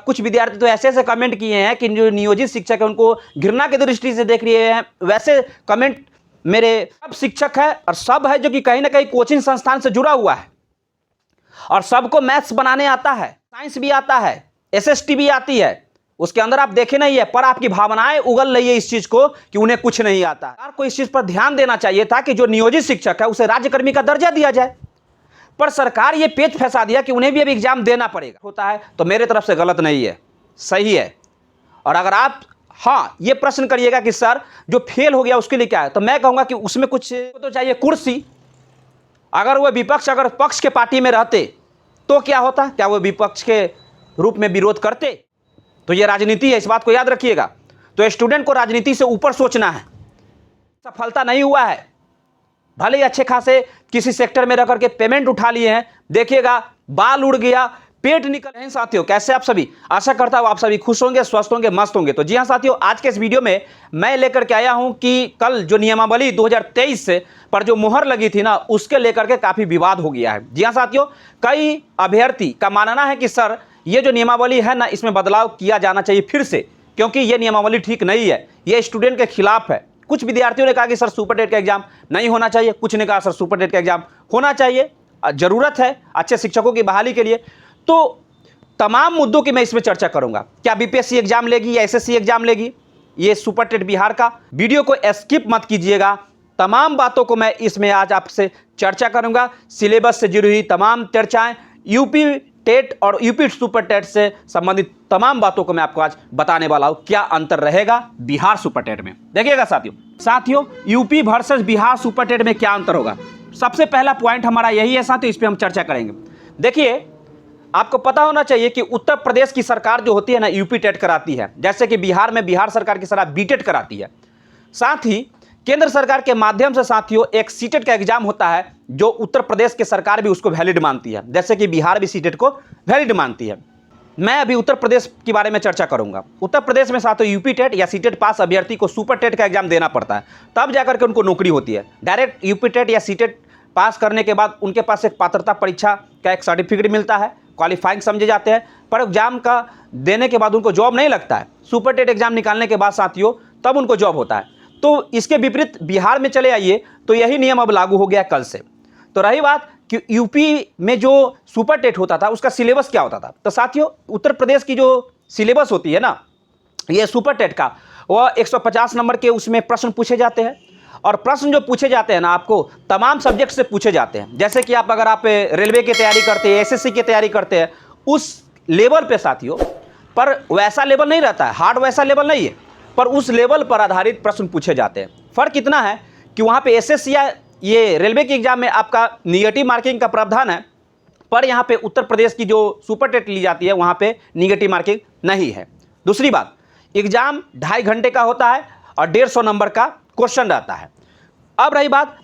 कुछ विद्यार्थी तो ऐसे ऐसे कमेंट किए हैं कि जो नियोजित शिक्षक है उनको घृणा की दृष्टि से देख रहे हैं। वैसे कमेंट मेरे सब शिक्षक है और सब है जो कि कहीं ना कहीं कोचिंग संस्थान से जुड़ा हुआ है और सबको मैथ्स बनाने आता है, साइंस भी आता है, एसएसटी भी आती है, उसके अंदर आप देखे नहीं है, पर आपकी भावनाएं उगल रही है इस चीज को कि उन्हें कुछ नहीं आता। सरकार को इस चीज पर ध्यान देना चाहिए था कि जो नियोजित शिक्षक है उसे राज्यकर्मी का दर्जा दिया जाए, पर सरकार ये पेच फंसा दिया कि उन्हें भी अब एग्जाम देना पड़ेगा। होता है तो मेरे तरफ से गलत नहीं है, सही है। और अगर आप ये प्रश्न करिएगा कि सर जो फेल हो गया उसके लिए क्या है, तो मैं कहूंगा कि उसमें कुछ तो चाहिए कुर्सी। अगर वह विपक्ष अगर पक्ष के पार्टी में रहते तो क्या होता, क्या वो विपक्ष के रूप में विरोध करते? तो ये राजनीति है, इस बात को याद रखिएगा। तो स्टूडेंट को राजनीति से ऊपर सोचना है। सफलता नहीं हुआ है, भले ही अच्छे खासे किसी सेक्टर में रह करके पेमेंट उठा लिए हैं, देखिएगा बाल उड़ गया, पेट निकल रहे हैं। साथियों कैसे आप सभी, आशा करता हूं आप सभी खुश होंगे, स्वस्थ होंगे, मस्त होंगे। तो जी हां साथियों, आज के इस वीडियो में मैं लेकर के आया हूं कि कल जो नियमावली 2023 से पर जो मुहर लगी थी ना, उसके लेकर के काफी विवाद हो गया है। जी हां साथियों, कई अभ्यर्थी का मानना है कि सर ये जो नियमावली है ना, इसमें बदलाव किया जाना चाहिए फिर से, क्योंकि ये नियमावली ठीक नहीं है, ये स्टूडेंट के खिलाफ है। कुछ विद्यार्थियों ने कहा कि सर सुपर टेट का एग्जाम नहीं होना चाहिए, कुछ ने कहा सर सुपर टेट का एग्जाम होना चाहिए, जरूरत है अच्छे शिक्षकों की बहाली के लिए। तो तमाम मुद्दों की मैं इसमें चर्चा करूंगा। क्या बीपीएससी एग्जाम लेगी या एसएससी एग्जाम लेगी, ये सुपर टेट बिहार का, वीडियो को स्किप मत कीजिएगा। तमाम बातों को मैं इसमें आज आपसे चर्चा करूंगा, सिलेबस से जुड़ी हुई तमाम चर्चाएं, यूपी टेट और यूपी सुपर टेट से संबंधित तमाम बातों को मैं आपको आज बताने वाला हूं। क्या अंतर रहेगा बिहार सुपर टेट में, देखिएगा साथियों UP versus Bihar super TET में क्या अंतर होगा। सबसे पहला पॉइंट हमारा यही है साथियों, इस पर हम चर्चा करेंगे। देखिए, आपको पता होना चाहिए कि उत्तर प्रदेश की सरकार जो होती है ना, यूपी टेट कराती है, जैसे कि बिहार में बिहार सरकार की सरकार बीटेट कराती है। साथ ही केंद्र सरकार के माध्यम से साथियों एक सीटेट का एग्जाम होता है, जो उत्तर प्रदेश की सरकार भी उसको वैलिड मानती है, जैसे कि बिहार भी सीटेट को वैलिड मानती है। मैं अभी उत्तर प्रदेश के बारे में चर्चा करूंगा। उत्तर प्रदेश में साथियों यूपी टेट या सीटेट पास अभ्यर्थी को सुपर टेट का एग्जाम देना पड़ता है, तब जाकर के उनको नौकरी होती है। डायरेक्ट यूपी टेट या सीटेट पास करने के बाद उनके पास एक पात्रता परीक्षा का एक सर्टिफिकेट मिलता है, क्वालिफाइंग समझे जाते हैं, पर एग्जाम का देने के बाद उनको जॉब नहीं लगता है। सुपर टेट एग्जाम निकालने के बाद साथियों तब उनको जॉब होता है। तो इसके विपरीत बिहार में चले आइए तो यही नियम अब लागू हो गया कल से। तो रही बात कि यूपी में जो सुपर टेट होता था उसका सिलेबस क्या होता था, तो साथियों उत्तर प्रदेश की जो सिलेबस होती है ना, ये सुपर टेट का, वह 150 नंबर के उसमें प्रश्न पूछे जाते हैं। और प्रश्न जो पूछे जाते हैं ना, आपको तमाम सब्जेक्ट से पूछे जाते हैं। जैसे कि अगर आप रेलवे की तैयारी करते हैं, एसएससी की तैयारी करते हैं, उस लेवल पे साथियों, पर वैसा लेवल नहीं रहता है, हार्ड वैसा लेवल नहीं है, पर उस लेवल पर आधारित प्रश्न पूछे जाते हैं। फर्क इतना है कि वहाँ पे एसएससी या ये रेलवे के एग्जाम में आपका निगेटिव मार्किंग का प्रावधान है, पर यहाँ पे उत्तर प्रदेश की जो सुपर टेट ली जाती है वहाँ पे निगेटिव मार्किंग नहीं है। दूसरी बात, एग्जाम 2.5 घंटे का होता है और 150 नंबर का क्वेश्चन रहता है। अब रही बात,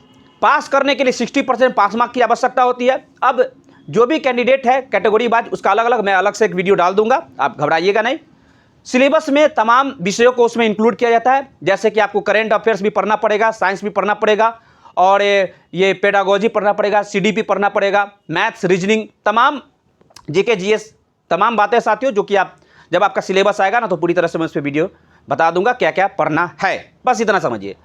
पास करने के लिए 60% पास मार्क की आवश्यकता होती है। अब जो भी कैंडिडेट है कैटेगरी वाइज उसका अलग अलग, मैं अलग से एक वीडियो डाल दूंगा, आप घबराइएगा नहीं। सिलेबस में तमाम विषयों को उसमें इंक्लूड किया जाता है, जैसे कि आपको करेंट अफेयर्स भी पढ़ना पड़ेगा, साइंस भी पढ़ना पड़ेगा, और ये पेडागोजी पढ़ना पड़ेगा, सीडीपी पढ़ना पड़ेगा, मैथ्स, रीजनिंग, तमाम जीके जीएस, तमाम बातें साथियों जो कि आप जब आपका सिलेबस आएगा ना तो पूरी तरह से मैं उस पर वीडियो बता दूंगा क्या क्या पढ़ना है, बस इतना समझिए।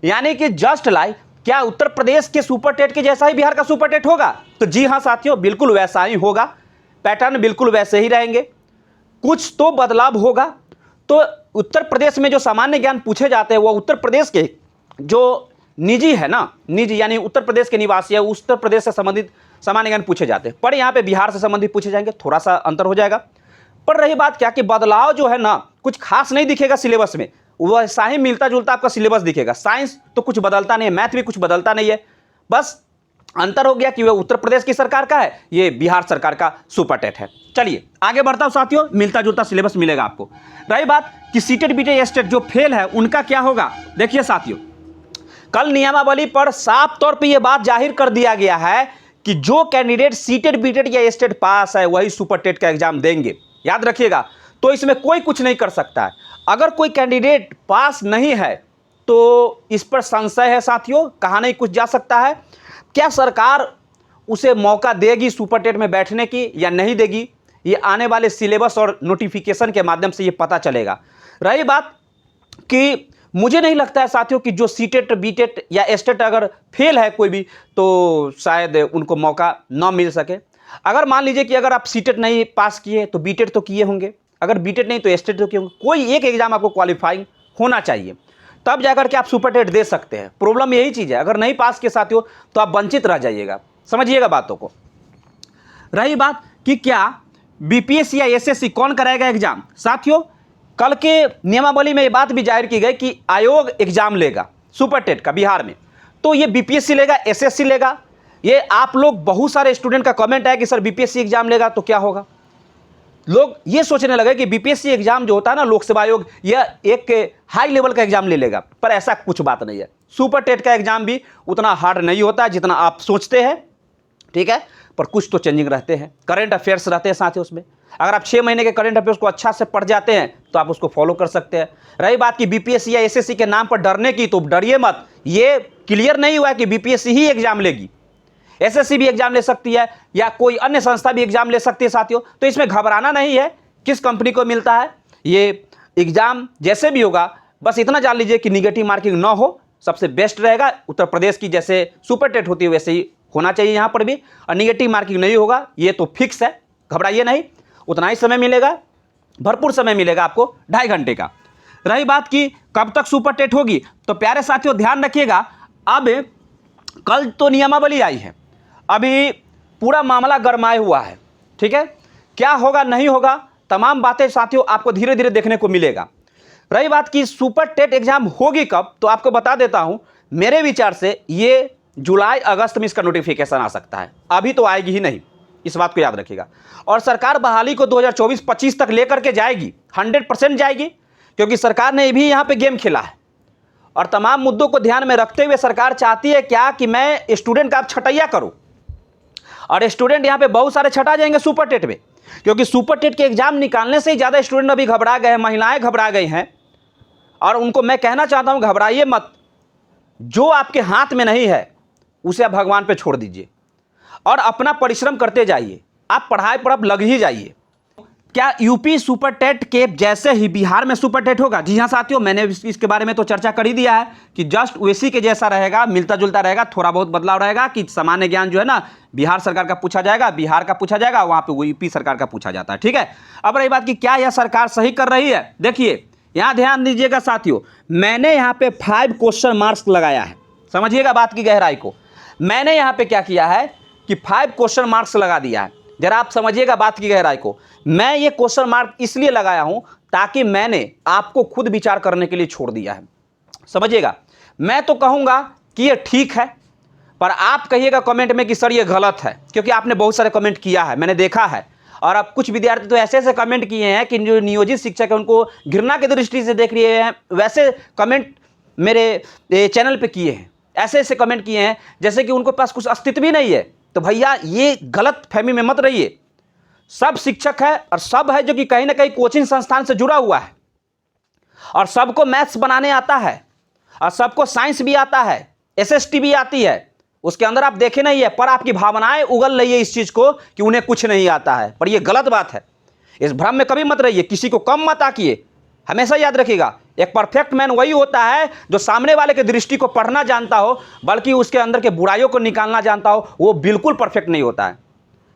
यानी कि जस्ट लाइक, क्या उत्तर प्रदेश के सुपर टेट के जैसा ही बिहार का सुपर टेट होगा, तो जी हाँ साथियों बिल्कुल वैसा ही होगा, पैटर्न बिल्कुल वैसे ही रहेंगे, कुछ तो बदलाव होगा। तो उत्तर प्रदेश में जो सामान्य ज्ञान पूछे जाते हैं वो उत्तर प्रदेश के जो निजी है ना, निजी यानी उत्तर प्रदेश के निवासी है, उत्तर प्रदेश से संबंधित सामान्य ज्ञान पूछे जाते हैं, पर यहाँ पे बिहार से संबंधित पूछे जाएंगे, थोड़ा सा अंतर हो जाएगा। पर रही बात क्या कि बदलाव जो है ना, कुछ खास नहीं दिखेगा सिलेबस में, वैसा ही मिलता जुलता आपका सिलेबस दिखेगा। साइंस तो कुछ बदलता नहीं है, मैथ भी कुछ बदलता नहीं है, बस अंतर हो गया कि वह उत्तर प्रदेश की सरकार का है, ये बिहार सरकार का सुपर टेट है। चलिए आगे बढ़ता हूं साथियों, मिलता जुलता सिलेबस मिलेगा आपको। रही बात कि सीटेट बीटेट एस्टेट जो फेल है उनका क्या होगा, देखिए साथियों कल नियमावली पर साफ तौर पे यह बात जाहिर कर दिया गया है कि जो कैंडिडेट सीटेट बीटेट या एस्टेट पास है वही सुपर टेट का एग्जाम देंगे, याद रखिएगा। तो इसमें कोई कुछ नहीं कर सकता है। अगर कोई कैंडिडेट पास नहीं है तो इस पर संशय है साथियों, कहा नहीं कुछ जा सकता है। क्या सरकार उसे मौका देगी सुपर टेट में बैठने की या नहीं देगी, ये आने वाले सिलेबस और नोटिफिकेशन के माध्यम से ये पता चलेगा। रही बात कि मुझे नहीं लगता है साथियों कि जो सीटेट बीटेट या एस्टेट अगर फेल है कोई भी, तो शायद उनको मौका ना मिल सके। अगर मान लीजिए कि अगर आप सीटेट नहीं पास किए तो बीटेट तो किए होंगे, अगर बीटेट नहीं तो एस्टेट तो किए होंगे, कोई एक एग्जाम आपको क्वालिफाइंग होना चाहिए, तब जाकर के आप सुपर टेट दे सकते हैं। प्रॉब्लम यही चीज़ है, अगर नहीं पास किए साथियों तो आप वंचित रह जाइएगा, समझिएगा बातों को। रही बात कि क्या बीपीएससी या एसएससी कौन कराएगा एग्जाम, साथियों कल के नियमावली में ये बात भी जाहिर की गई कि आयोग एग्जाम लेगा सुपर टेट का बिहार में, तो ये बीपीएससी लेगा, एसएससी लेगा। ये आप लोग बहुत सारे स्टूडेंट का कमेंट है कि सर बीपीएससी एग्जाम लेगा तो क्या होगा। लोग ये सोचने लगे कि बीपीएससी एग्जाम जो होता है ना, लोक सेवा आयोग, यह एक हाई लेवल का एग्जाम ले लेगा, पर ऐसा कुछ बात नहीं है। सुपर टेट का एग्जाम भी उतना हार्ड नहीं होता जितना आप सोचते हैं, ठीक है, पर कुछ तो चेंजिंग रहते हैं, करंट अफेयर्स रहते हैं साथ ही उसमें। अगर आप 6 महीने के करंट अफेयर्स को अच्छा से पढ़ जाते हैं तो आप उसको फॉलो कर सकते हैं। रही बात कि बीपीएससी या एसएससी के नाम पर डरने की, तो डरिए मत, ये क्लियर नहीं हुआ है कि बीपीएससी ही एग्जाम लेगी, एसएससी भी एग्जाम ले सकती है या कोई अन्य संस्था भी एग्जाम ले सकती है साथियों। तो इसमें घबराना नहीं है, किस कंपनी को मिलता है ये एग्जाम, जैसे भी होगा बस इतना जान लीजिए कि निगेटिव मार्किंग ना हो, सबसे बेस्ट रहेगा। उत्तर प्रदेश की जैसे सुपर टेट होती है वैसे ही होना चाहिए यहाँ पर भी, और निगेटिव मार्किंग नहीं होगा, ये तो फिक्स है, घबराइए नहीं। उतना ही समय मिलेगा, भरपूर समय मिलेगा आपको, 2.5 घंटे का। रही बात कि कब तक सुपर टेट होगी, तो प्यारे साथियों ध्यान रखिएगा, अब कल तो नियमावली आई है, अभी पूरा मामला गरमाए हुआ है, ठीक है, क्या होगा नहीं होगा तमाम बातें साथियों आपको धीरे धीरे देखने को मिलेगा। रही बात कि सुपर टेट एग्जाम होगी कब, तो आपको बता देता हूं, मेरे विचार से ये जुलाई अगस्त में इसका नोटिफिकेशन आ सकता है, अभी तो आएगी ही नहीं, इस बात को याद रखिएगा। और सरकार बहाली को 2024-25 तक लेकर के जाएगी, 100% जाएगी, क्योंकि सरकार ने भी यहाँ पे गेम खेला है और तमाम मुद्दों को ध्यान में रखते हुए सरकार चाहती है क्या कि मैं स्टूडेंट का आप छटैया करूं, और स्टूडेंट यहाँ पे बहुत सारे छटा जाएंगे सुपर टेट में, क्योंकि सुपर टेट के एग्जाम निकालने से ही ज़्यादा स्टूडेंट अभी घबरा गए हैं, महिलाएं घबरा गई हैं, और उनको मैं कहना चाहता हूँ घबराइए मत, जो आपके हाथ में नहीं है उसे आप भगवान पे छोड़ दीजिए और अपना परिश्रम करते जाइए, आप पढ़ाई पर अब लग ही जाइए। क्या यूपी सुपर टेट के जैसे ही बिहार में सुपर टेट होगा? जी हाँ साथियों, मैंने इसके बारे में तो चर्चा कर ही दिया है कि जस्ट वैसी के जैसा रहेगा, मिलता जुलता रहेगा, थोड़ा बहुत बदलाव रहेगा कि सामान्य ज्ञान जो है ना बिहार सरकार का पूछा जाएगा, बिहार का पूछा जाएगा, वहाँ पे वो यूपी सरकार का पूछा जाता है, ठीक है। अब रही बात कि क्या यह सरकार सही कर रही है, देखिए यहाँ ध्यान दीजिएगा साथियों, मैंने यहाँ पे 5 क्वेश्चन मार्क्स लगाया है, समझिएगा बात की गहराई को। मैंने यहाँ पे क्या किया है कि 5 क्वेश्चन मार्क्स लगा दिया है, जरा आप समझिएगा बात की गहराई को। मैं ये क्वेश्चन मार्क इसलिए लगाया हूं ताकि मैंने आपको खुद विचार करने के लिए छोड़ दिया है, समझिएगा। मैं तो कहूंगा कि ये ठीक है, पर आप कहिएगा कमेंट में कि सर ये गलत है, क्योंकि आपने बहुत सारे कमेंट किया है, मैंने देखा है। और अब कुछ विद्यार्थी तो ऐसे ऐसे कमेंट किए हैं कि जो नियोजित शिक्षक है उनको घृणा की दृष्टि से देख रहे हैं, वैसे कमेंट मेरे चैनल पे किए हैं, ऐसे ऐसे कमेंट किए हैं जैसे कि उनके पास कुछ अस्तित्व ही नहीं है। तो भैया ये गलत फहमी में मत रहिए, सब शिक्षक है और सब है जो कि कहीं ना कहीं कोचिंग संस्थान से जुड़ा हुआ है, और सबको मैथ्स बनाने आता है, और सबको साइंस भी आता है, एसएसटी भी आती है, उसके अंदर आप देखे नहीं है, पर आपकी भावनाएं उगल रही है इस चीज को कि उन्हें कुछ नहीं आता है, पर यह गलत बात है। इस भ्रम में कभी मत रहिए, किसी को कम मत आकिए, हमेशा याद रखिएगा एक परफेक्ट मैन वही होता है जो सामने वाले के दृष्टि को पढ़ना जानता हो, बल्कि उसके अंदर के बुराइयों को निकालना जानता हो, वो बिल्कुल परफेक्ट नहीं होता है।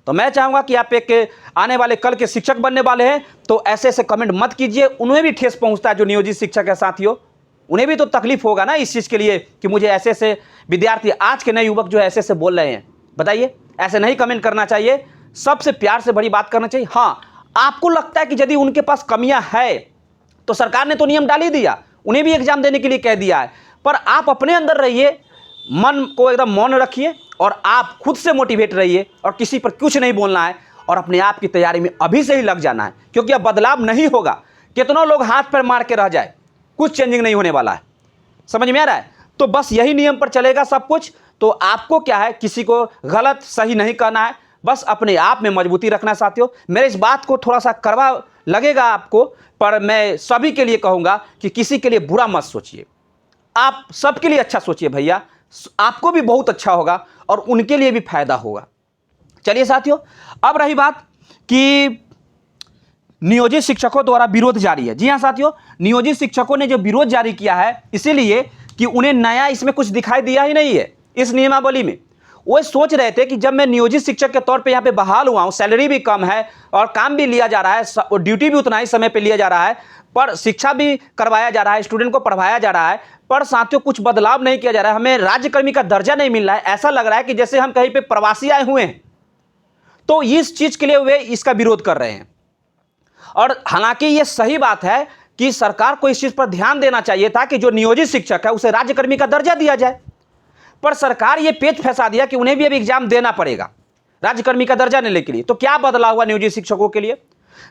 तो मैं चाहूंगा कि आप एक आने वाले कल के शिक्षक बनने वाले हैं तो ऐसे ऐसे कमेंट मत कीजिए, उन्हें भी ठेस पहुंचता है जो नियोजित शिक्षक है साथियों, उन्हें भी तो तकलीफ होगा ना इस चीज़ के लिए कि मुझे ऐसे ऐसे विद्यार्थी, आज के नए युवक जो ऐसे ऐसे बोल रहे हैं। बताइए, ऐसे नहीं कमेंट करना चाहिए, सबसे प्यार से बड़ी बात करना चाहिए। हाँ, आपको लगता है कि यदि उनके पास कमियां है तो सरकार ने तो नियम डाल ही दिया, उन्हें भी एग्जाम देने के लिए कह दिया है, पर आप अपने अंदर रहिए, मन को एकदम मौन रखिए और आप खुद से मोटिवेट रहिए और किसी पर कुछ नहीं बोलना है और अपने आप की तैयारी में अभी से ही लग जाना है, क्योंकि अब बदलाव नहीं होगा। कितनों लोग हाथ पर मार के रह जाए, कुछ चेंजिंग नहीं होने वाला है, समझ में आ रहा है। तो बस यही नियम पर चलेगा सब कुछ। तो आपको क्या है, किसी को गलत सही नहीं करना है, बस अपने आप में मजबूती रखना है साथियों। मेरे इस बात को थोड़ा सा कड़वा लगेगा आपको, पर मैं सभी के लिए कहूंगा कि किसी के लिए बुरा मत सोचिए, आप सबके लिए अच्छा सोचिए भैया, आपको भी बहुत अच्छा होगा और उनके लिए भी फायदा होगा। चलिए साथियों, अब रही बात कि नियोजित शिक्षकों द्वारा विरोध जारी है। जी हाँ साथियों, नियोजित शिक्षकों ने जो विरोध जारी किया है इसीलिए कि उन्हें नया इसमें कुछ दिखाई दिया ही नहीं है इस नियमावली में। वो सोच रहे थे कि जब मैं नियोजित शिक्षक के तौर पे यहाँ पे बहाल हुआ हूँ, सैलरी भी कम है और काम भी लिया जा रहा है, ड्यूटी भी उतना ही समय पे लिया जा रहा है, पर शिक्षा भी करवाया जा रहा है, स्टूडेंट को पढ़वाया जा रहा है, पर साथियों कुछ बदलाव नहीं किया जा रहा है, हमें राज्यकर्मी का दर्जा नहीं मिल रहा है। ऐसा लग रहा है कि जैसे हम कहीं पे प्रवासी आए हुए हैं। तो इस चीज के लिए वे इसका विरोध कर रहे हैं। और हालांकि यह सही बात है कि सरकार को इस चीज पर ध्यान देना चाहिए था कि जो नियोजित शिक्षक है उसे राज्यकर्मी का दर्जा दिया जाए, पर सरकार यह पेच फंसा दिया कि उन्हें भी अब एग्जाम देना पड़ेगा राज्यकर्मी का दर्जा लेने के लिए। तो क्या बदलाव हुआ नियोजित शिक्षकों के लिए?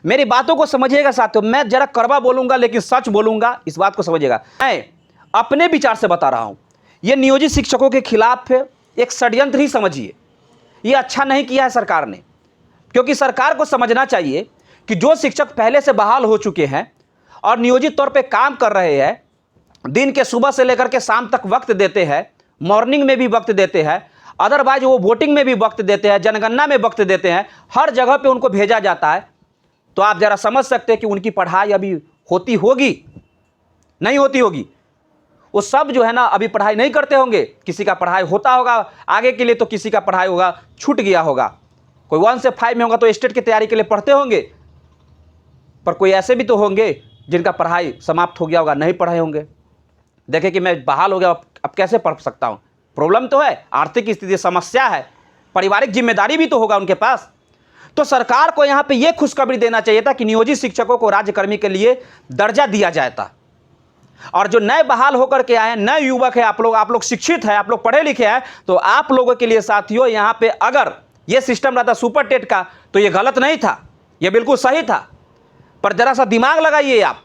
मेरी बातों को समझिएगा साथियों, मैं जरा कड़वा बोलूंगा लेकिन सच बोलूंगा, इस बात को समझिएगा। मैं अपने विचार से बता रहा हूं, यह नियोजित शिक्षकों के खिलाफ एक षड्यंत्र ही समझिए। यह अच्छा नहीं किया है सरकार ने, क्योंकि सरकार को समझना चाहिए कि जो शिक्षक पहले से बहाल हो चुके हैं और नियोजित तौर पे काम कर रहे हैं, दिन के सुबह से लेकर के शाम तक वक्त देते हैं, मॉर्निंग में भी वक्त देते हैं, अदरवाइज वो वोटिंग में भी वक्त देते हैं, जनगणना में वक्त देते हैं, हर जगह पे उनको भेजा जाता है। तो आप जरा समझ सकते हैं कि उनकी पढ़ाई अभी होती होगी, नहीं होती होगी। वो सब जो है ना अभी पढ़ाई नहीं करते होंगे, किसी का पढ़ाई होता होगा आगे के लिए, तो किसी का पढ़ाई होगा छूट गया होगा, कोई 1 से 5 में होगा तो स्टेट की तैयारी के लिए पढ़ते होंगे, पर कोई ऐसे भी तो होंगे जिनका पढ़ाई समाप्त हो गया होगा, नहीं पढ़े होंगे। देखे कि मैं बहाल हो गया, अब कैसे पढ़ सकता हूँ? प्रॉब्लम तो है, आर्थिक स्थिति समस्या है, पारिवारिक जिम्मेदारी भी तो होगा उनके पास। तो सरकार को यहाँ पे ये खुशखबरी देना चाहिए था कि नियोजित शिक्षकों को राज्यकर्मी के लिए दर्जा दिया जाए था। और जो नए बहाल होकर के आए हैं, नए युवक है, आप लोग शिक्षित है, आप लोग पढ़े लिखे हैं, तो आप लोगों के लिए साथियों यहाँ पे अगर ये सिस्टम रहता सुपर टेट का तो ये गलत नहीं था, ये बिल्कुल सही था। पर जरा सा दिमाग लगाइए आप,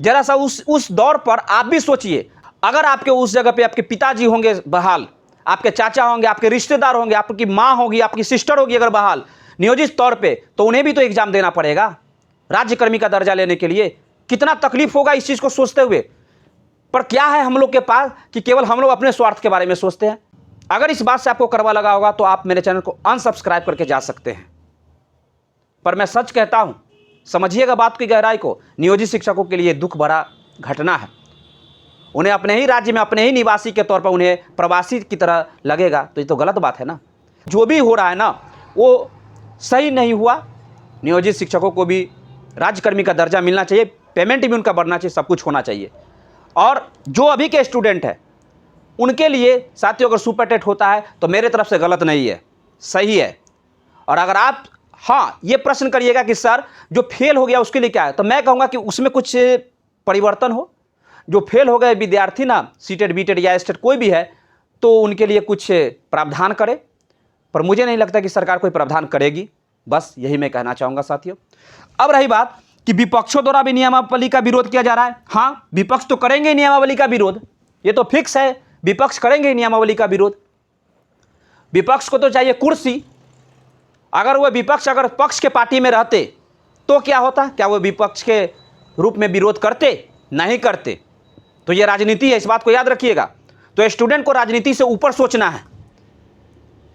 जरा सा उस दौर पर आप भी सोचिए, अगर आपके उस जगह पे आपके पिताजी होंगे बहाल, आपके चाचा होंगे, आपके रिश्तेदार होंगे, आपकी माँ होगी, आपकी सिस्टर होगी अगर बहाल नियोजित तौर पे, तो उन्हें भी तो एग्जाम देना पड़ेगा राज्यकर्मी का दर्जा लेने के लिए। कितना तकलीफ होगा इस चीज को सोचते हुए। पर क्या है हम लोग के पास कि केवल हम लोग अपने स्वार्थ के बारे में सोचते हैं। अगर इस बात से आपको कड़वा लगा होगा तो आप मेरे चैनल को अनसब्सक्राइब करके जा सकते हैं। पर मैं सच कहता हूं, समझिएगा बात की गहराई को, नियोजित शिक्षकों के लिए दुख भरा घटना है। उन्हें अपने ही राज्य में अपने ही निवासी के तौर पर उन्हें प्रवासी की तरह लगेगा, तो ये तो गलत बात है ना। जो भी हो रहा है ना वो सही नहीं हुआ। नियोजित शिक्षकों को भी राज्यकर्मी का दर्जा मिलना चाहिए, पेमेंट भी उनका बढ़ना चाहिए, सब कुछ होना चाहिए। और जो अभी के स्टूडेंट हैं उनके लिए साथियों अगर सुपर टेट होता है तो मेरे तरफ से गलत नहीं है, सही है। और अगर आप ये प्रश्न करिएगा कि सर जो फेल हो गया उसके लिए क्या है, तो मैं कहूँगा कि उसमें कुछ परिवर्तन हो। जो फेल हो गए विद्यार्थी ना, सीटेट बीटेट या स्टेट कोई भी है, तो उनके लिए कुछ प्रावधान करे। पर मुझे नहीं लगता कि सरकार कोई प्रावधान करेगी, बस यही मैं कहना चाहूँगा साथियों। अब रही बात कि विपक्षों द्वारा भी नियमावली का विरोध किया जा रहा है। हाँ, विपक्ष तो करेंगे ही नियमावली का विरोध, ये तो फिक्स है, विपक्ष करेंगे ही नियमावली का विरोध। विपक्ष को तो चाहिए कुर्सी। अगर वह विपक्ष अगर पक्ष के पार्टी में रहते तो क्या होता? क्या वो विपक्ष के रूप में विरोध करते? नहीं करते। तो ये राजनीति है, इस बात को याद रखिएगा। तो स्टूडेंट को राजनीति से ऊपर सोचना है,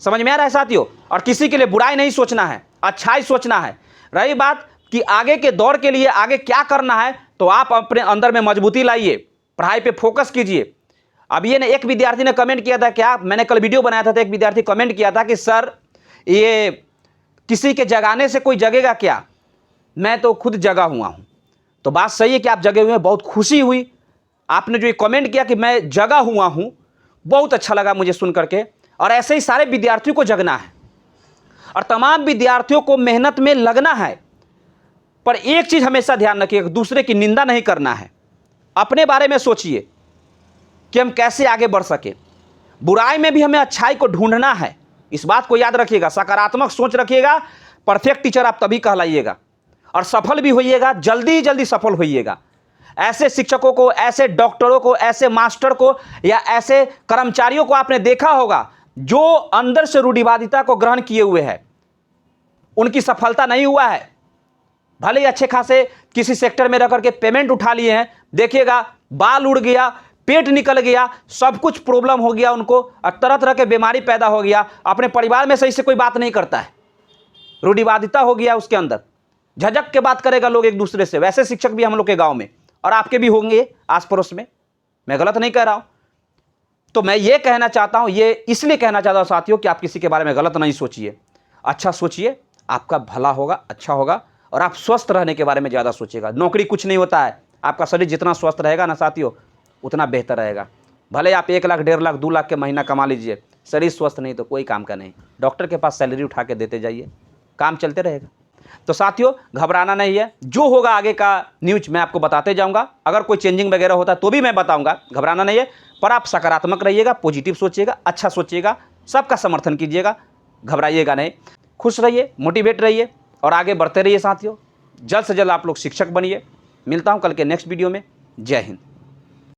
समझ में आ रहा है साथियों? और किसी के लिए बुराई नहीं सोचना है, अच्छाई सोचना है। रही बात कि आगे के दौर के लिए आगे क्या करना है, तो आप अपने अंदर में मजबूती लाइए, पढ़ाई पे फोकस कीजिए। अब ये एक विद्यार्थी ने कमेंट किया था, क्या मैंने कल वीडियो बनाया था, तो एक विद्यार्थी कमेंट किया था कि सर ये किसी के जगाने से कोई जगेगा क्या, मैं तो खुद जगा हुआ हूं। तो बात सही है कि आप जगे हुए हैं, बहुत खुशी हुई आपने जो ये कमेंट किया कि मैं जगा हुआ हूं, बहुत अच्छा लगा मुझे सुन करके। और ऐसे ही सारे विद्यार्थियों को जगना है और तमाम विद्यार्थियों को मेहनत में लगना है। पर एक चीज हमेशा ध्यान रखिए, दूसरे की निंदा नहीं करना है। अपने बारे में सोचिए कि हम कैसे आगे बढ़ सके। बुराई में भी हमें अच्छाई को ढूंढना है, इस बात को याद रखिएगा। सकारात्मक सोच रखिएगा, परफेक्ट टीचर आप तभी कहलाइएगा और सफल भी होइएगा, जल्दी जल्दी सफल होइएगा। ऐसे शिक्षकों को, ऐसे डॉक्टरों को, ऐसे मास्टर को या ऐसे कर्मचारियों को आपने देखा होगा जो अंदर से रूढ़िवादिता को ग्रहण किए हुए है, उनकी सफलता नहीं हुआ है। भले ही अच्छे खासे किसी सेक्टर में रह करके पेमेंट उठा लिए हैं, देखिएगा बाल उड़ गया, पेट निकल गया, सब कुछ प्रॉब्लम हो गया उनको, और तरह तरह के बीमारी पैदा हो गया। अपने परिवार में सही से कोई बात नहीं करता है, रूढ़िवादिता हो गया उसके अंदर। झझक के बात करेगा लोग एक दूसरे से। वैसे शिक्षक भी हम लोग के गांव में और आपके भी होंगे आस पड़ोस में, मैं गलत नहीं कह रहा हूं। तो मैं ये कहना चाहता हूं, ये इसलिए कहना चाहता हूं साथियों कि आप किसी के बारे में गलत नहीं सोचिए, अच्छा सोचिए, आपका भला होगा, अच्छा होगा। और आप स्वस्थ रहने के बारे में ज़्यादा सोचिएगा। नौकरी कुछ नहीं होता है, आपका शरीर जितना स्वस्थ रहेगा ना साथियों उतना बेहतर रहेगा। भले आप 1 लाख 1.5 लाख 2 लाख के महीना कमा लीजिए, शरीर स्वस्थ नहीं तो कोई काम का नहीं। डॉक्टर के पास सैलरी उठा के देते जाइए, काम चलते रहेगा। तो साथियों घबराना नहीं है, जो होगा आगे का न्यूज़ मैं आपको बताते जाऊंगा। अगर कोई चेंजिंग वगैरह होता तो भी मैं बताऊंगा, घबराना नहीं है। पर आप सकारात्मक रहिएगा, पॉजिटिव सोचिएगा, अच्छा सोचिएगा, सबका समर्थन कीजिएगा, घबराइएगा नहीं। खुश रहिए, मोटिवेट रहिए और आगे बढ़ते रहिए साथियों। जल्द से जल्द आप लोग शिक्षक बनिए। मिलता हूं कल के नेक्स्ट वीडियो में। जय हिंद।